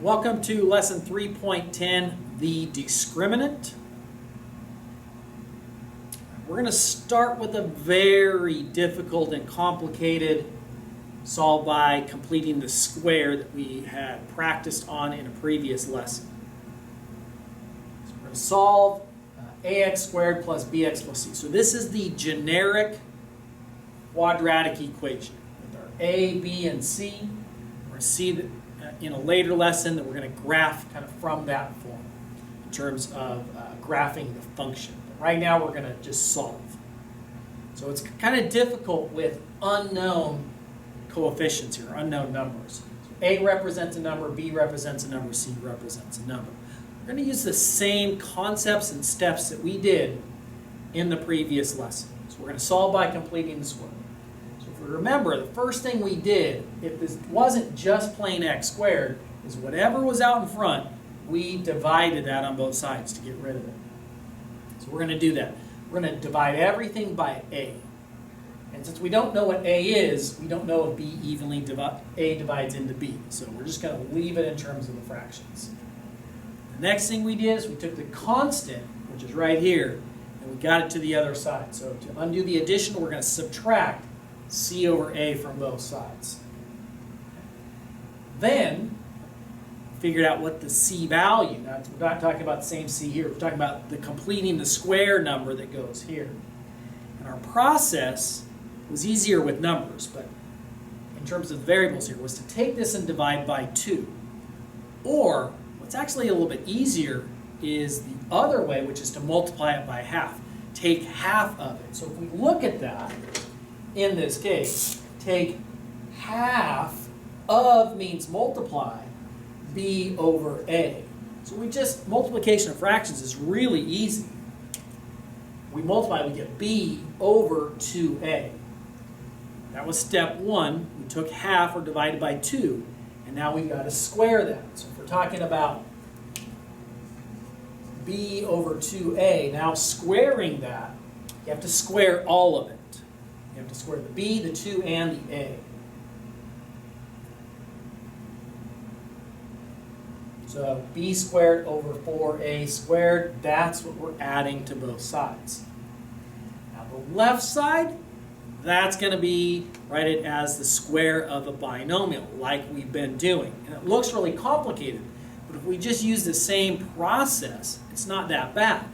Welcome to lesson 3.10, The Discriminant. We're going to start with a very difficult and complicated solve by completing the square that we had practiced on in a previous lesson. So we're going to solve ax squared plus bx plus c. So this is the generic quadratic equation with our a, b, and c. We're going to see that in a later lesson that we're going to graph kind of from that form in terms of graphing the function. But right now we're going to just solve. So it's kind of difficult with unknown coefficients here, unknown numbers. So a represents a number, b represents a number, c represents a number. We're going to use the same concepts and steps that we did in the previous lesson. So we're going to solve by completing the square. Remember, the first thing we did, if this wasn't just plain x squared, is whatever was out in front, we divided that on both sides to get rid of it. So we're going to do that. We're going to divide everything by a. And since we don't know what a is, we don't know if b evenly a divides into b. So we're just going to leave it in terms of the fractions. The next thing we did is we took the constant, which is right here, and we got it to the other side. So to undo the addition, we're going to subtract c over a from both sides. Then, figured out what the c value, now we're not talking about the same c here, we're talking about the completing the square number that goes here. And our process was easier with numbers, but in terms of the variables here, was to take this and divide by 2. Or, what's actually a little bit easier is the other way, which is to multiply it by half. Take half of it. So if we look at that, in this case, take half of means multiply b over a. So we just, multiplication of fractions is really easy. We multiply, we get b over 2a. That was step 1. We took half or divided by 2, and now we've got to square that. So if we're talking about b over 2a, now squaring that, you have to square all of it. You have to square the b, the 2, and the a. So b squared over 4a squared, that's what we're adding to both sides. Now the left side, that's going to be, write it as the square of a binomial, like we've been doing. And it looks really complicated, but if we just use the same process, it's not that bad.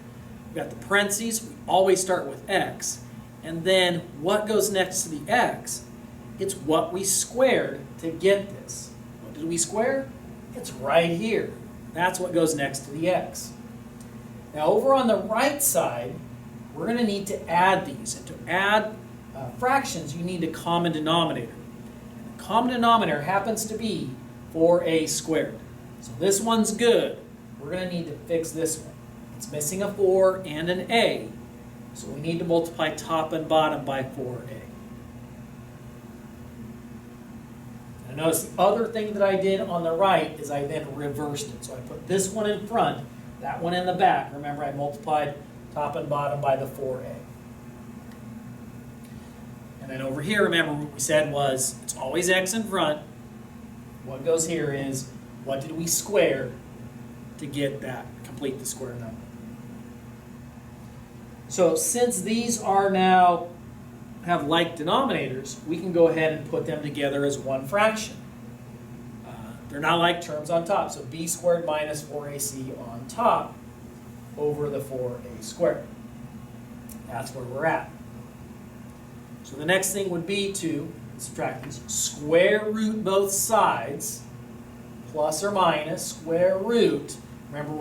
We've got the parentheses, we always start with x. And then what goes next to the x? It's what we squared to get this. What did we square? It's right here. That's what goes next to the x. Now over on the right side, we're going to need to add these. And to add fractions, you need a common denominator. And the common denominator happens to be 4a squared. So this one's good. We're going to need to fix this one. It's missing a 4 and an a. So we need to multiply top and bottom by 4a. Now notice the other thing that I did on the right is I then reversed it. So I put this one in front, that one in the back. Remember, I multiplied top and bottom by the 4a. And then over here, remember what we said was it's always x in front. What goes here is what did we square to get that, complete the square number. So since these are now have like denominators, we can go ahead and put them together as one fraction. They're not like terms on top. So b squared minus 4ac on top over the 4a squared. That's where we're at. So the next thing would be to subtract these. Square root both sides, plus or minus, square root. Remember,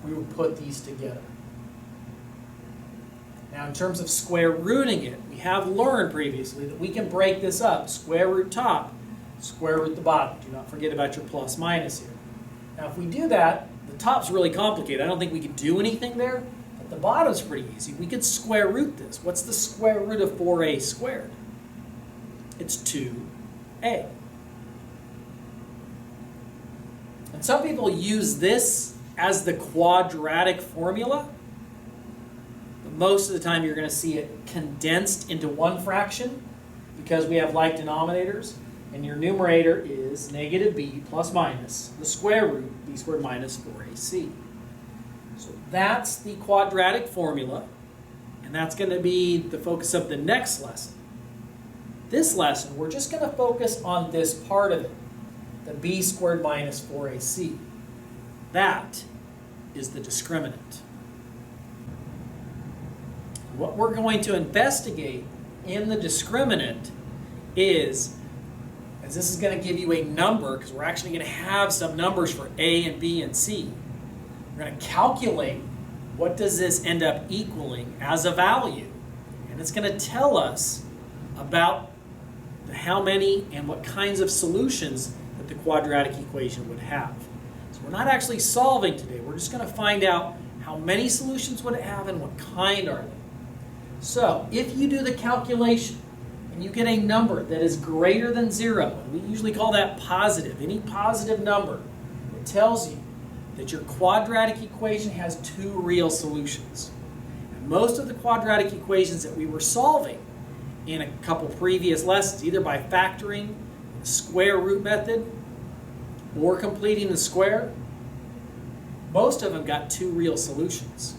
we would put these together. Now, in terms of square rooting it, we have learned previously that we can break this up. Square root top, square root the bottom. Do not forget about your plus minus here. Now, if we do that, the top's really complicated. I don't think we can do anything there, but the bottom's pretty easy. We could square root this. What's the square root of 4a squared? It's 2a. And some people use this as the quadratic formula. Most of the time you're going to see it condensed into one fraction because we have like denominators. And your numerator is negative b plus minus the square root b squared minus 4ac. So that's the quadratic formula, and that's going to be the focus of the next lesson. This lesson, we're just going to focus on this part of it, the b squared minus 4ac. That is the discriminant. What we're going to investigate in the discriminant is, as this is going to give you a number, because we're actually going to have some numbers for A and B and C. We're going to calculate what does this end up equaling as a value. And it's going to tell us about how many and what kinds of solutions that the quadratic equation would have. So we're not actually solving today. We're just going to find out how many solutions would it have and what kind are they. So if you do the calculation and you get a number that is greater than 0, and we usually call that positive, any positive number, it tells you that your quadratic equation has two real solutions. And most of the quadratic equations that we were solving in a couple previous lessons, either by factoring the square root method or completing the square, most of them got two real solutions.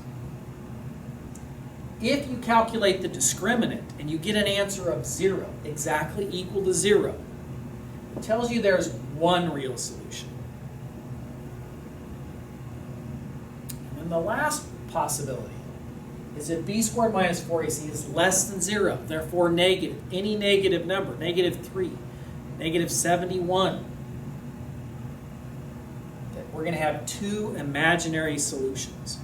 If you calculate the discriminant and you get an answer of 0, exactly equal to 0, it tells you there's one real solution. And then the last possibility is that b squared minus 4ac is less than 0, therefore negative, any negative number, negative 3, negative 71, that we're going to have two imaginary solutions.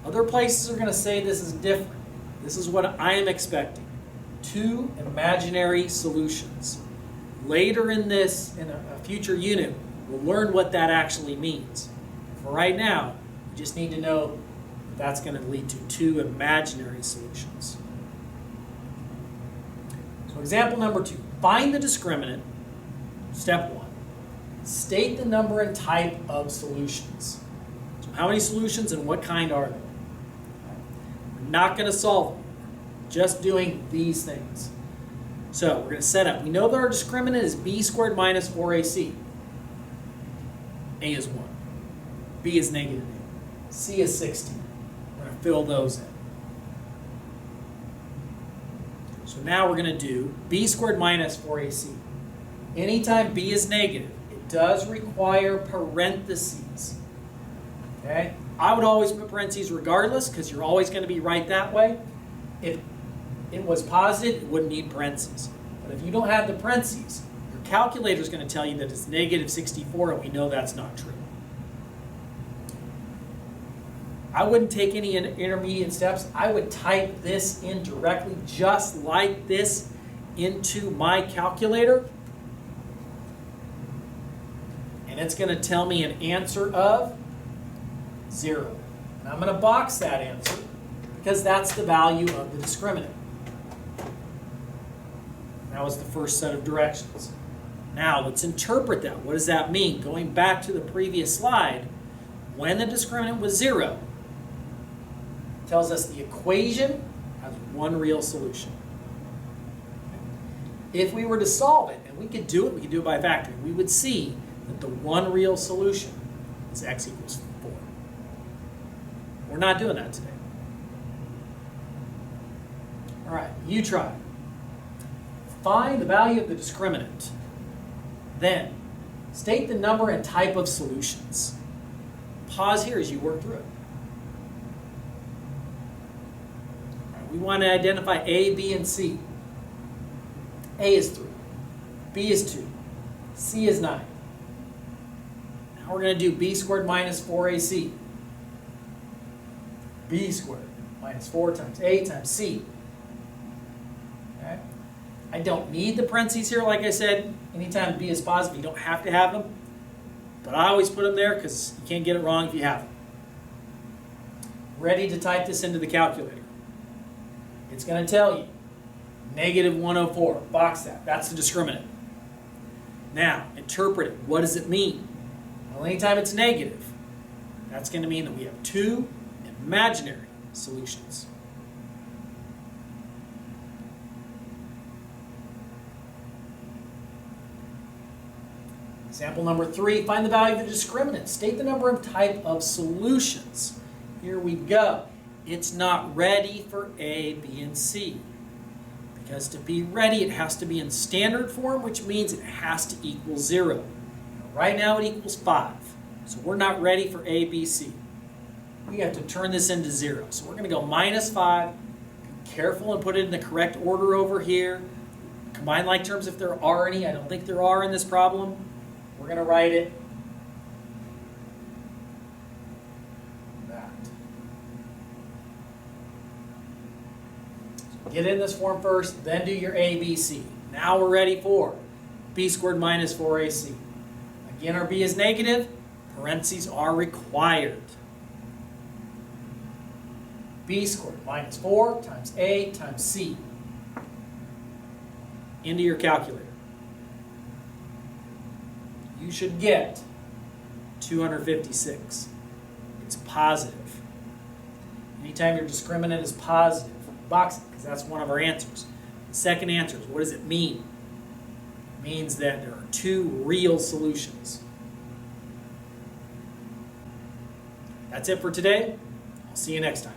Other places are going to say this is different. This is what I am expecting. Two imaginary solutions. Later in this, in a future unit, we'll learn what that actually means. For right now, you just need to know that that's going to lead to two imaginary solutions. So example number 2. Find the discriminant, step 1. State the number and type of solutions. So how many solutions and what kind are they? Not going to solve them, just doing these things. So we're going to set up. We know that our discriminant is b squared minus 4ac. A is 1. B is negative 8. C is 16. We're going to fill those in. So now we're going to do b squared minus 4ac. Anytime b is negative, it does require parentheses. Okay? I would always put parentheses regardless, because you're always going to be right that way. If it was positive, it wouldn't need parentheses. But if you don't have the parentheses, your calculator is going to tell you that it's negative 64, and we know that's not true. I wouldn't take any intermediate steps. I would type this in directly, just like this, into my calculator. And it's going to tell me an answer of 0. And I'm going to box that answer because that's the value of the discriminant. That was the first set of directions. Now let's interpret that. What does that mean? Going back to the previous slide, when the discriminant was 0, it tells us the equation has one real solution. If we were to solve it, and we could do it by factoring, we would see that the one real solution is x equals 4. We're not doing that today. All right, you try. Find the value of the discriminant. Then, state the number and type of solutions. Pause here as you work through it. All right, we want to identify A, B, and C. A is 3. B is 2. C is 9. Now we're going to do b squared minus 4ac. B squared minus 4 times A times C. Okay? I don't need the parentheses here, like I said. Anytime B is positive, you don't have to have them. But I always put them there because you can't get it wrong if you have them. Ready to type this into the calculator. It's going to tell you negative 104. Box that. That's the discriminant. Now, interpret it. What does it mean? Well, anytime it's negative, that's going to mean that we have two imaginary solutions. Example number 3, find the value of the discriminant. State the number and type of solutions. Here we go. It's not ready for A, B, and C. Because to be ready, it has to be in standard form, which means it has to equal 0. Right now it equals 5. So we're not ready for A, B, C. We have to turn this into 0. So we're going to go -5. Be careful and put it in the correct order over here. Combine like terms if there are any. I don't think there are in this problem. We're going to write it that. So get it in this form first, then do your A, B, C. Now we're ready for B squared minus 4AC. Again, our B is negative. Parentheses are required. B squared minus 4 times A times C. Into your calculator. You should get 256. It's positive. Anytime your discriminant is positive, box it, because that's one of our answers. The second answer is, what does it mean? It means that there are 2 real solutions. That's it for today. I'll see you next time.